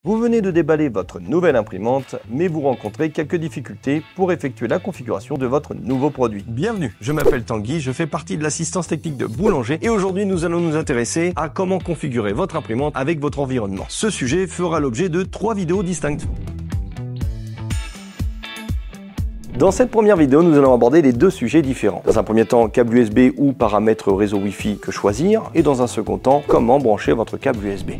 Vous venez de déballer votre nouvelle imprimante, mais vous rencontrez quelques difficultés pour effectuer la configuration de votre nouveau produit. Bienvenue, je m'appelle Tanguy, je fais partie de l'assistance technique de Boulanger et aujourd'hui nous allons nous intéresser à comment configurer votre imprimante avec votre environnement. Ce sujet fera l'objet de 3 vidéos distinctes. Dans cette première vidéo, nous allons aborder les deux sujets différents. Dans un premier temps, câble USB ou paramètres réseau Wi-Fi que choisir, et dans un second temps, comment brancher votre câble USB.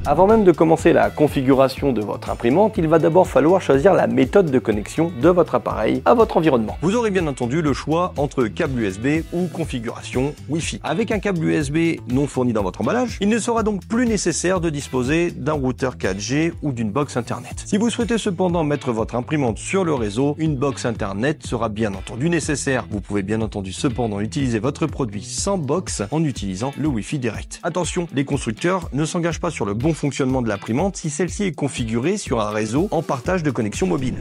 Avant même de commencer la configuration de votre imprimante, il va d'abord falloir choisir la méthode de connexion de votre appareil à votre environnement. Vous aurez bien entendu le choix entre câble USB ou configuration Wi-Fi. Avec un câble USB non fourni dans votre emballage, il ne sera donc plus nécessaire de disposer d'un routeur 4G ou d'une box internet. Si vous souhaitez cependant mettre votre imprimante sur le réseau, une box internet sera bien entendu nécessaire. Vous pouvez bien entendu cependant utiliser votre produit sans box en utilisant le Wi-Fi direct. Attention, les constructeurs ne s'engagent pas sur le bon fonctionnement de l'imprimante si celle-ci est configurée sur un réseau en partage de connexion mobile.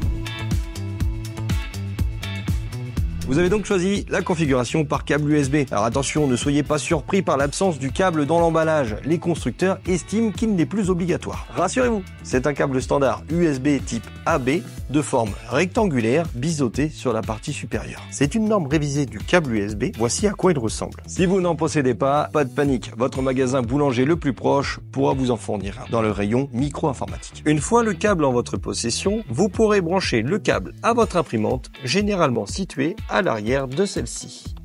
Vous avez donc choisi la configuration par câble USB. Alors attention, ne soyez pas surpris par l'absence du câble dans l'emballage. Les constructeurs estiment qu'il n'est plus obligatoire. Rassurez-vous, c'est un câble standard USB type AB de forme rectangulaire biseauté sur la partie supérieure. C'est une norme révisée du câble USB. Voici à quoi il ressemble. Si vous n'en possédez pas de panique. Votre magasin Boulanger le plus proche pourra vous en fournir un dans le rayon micro-informatique. Une fois le câble en votre possession, vous pourrez brancher le câble à votre imprimante, généralement située à l'arrière de celle-ci.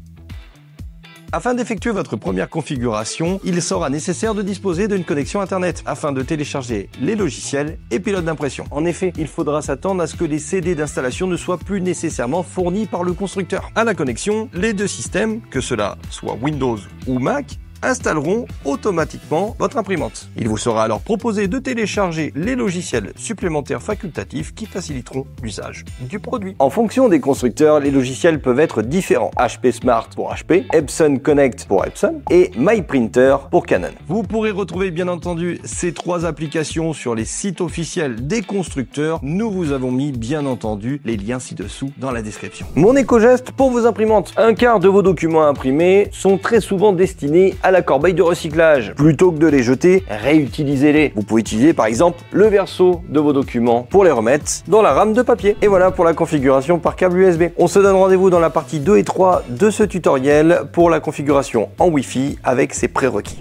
Afin d'effectuer votre première configuration, il sera nécessaire de disposer d'une connexion Internet afin de télécharger les logiciels et pilotes d'impression. En effet, il faudra s'attendre à ce que les CD d'installation ne soient plus nécessairement fournis par le constructeur. À la connexion, les deux systèmes, que cela soit Windows ou Mac, installeront automatiquement votre imprimante. Il vous sera alors proposé de télécharger les logiciels supplémentaires facultatifs qui faciliteront l'usage du produit. En fonction des constructeurs, les logiciels peuvent être différents. HP Smart pour HP, Epson Connect pour Epson et MyPrinter pour Canon. Vous pourrez retrouver bien entendu ces 3 applications sur les sites officiels des constructeurs. Nous vous avons mis bien entendu les liens ci-dessous dans la description. Mon éco-geste pour vos imprimantes. Un quart de vos documents imprimés sont très souvent destinés à la corbeille de recyclage. Plutôt que de les jeter, réutilisez-les. Vous pouvez utiliser par exemple le verso de vos documents pour les remettre dans la rame de papier. Et voilà pour la configuration par câble USB. On se donne rendez-vous dans la partie 2 et 3 de ce tutoriel pour la configuration en Wi-Fi avec ses prérequis.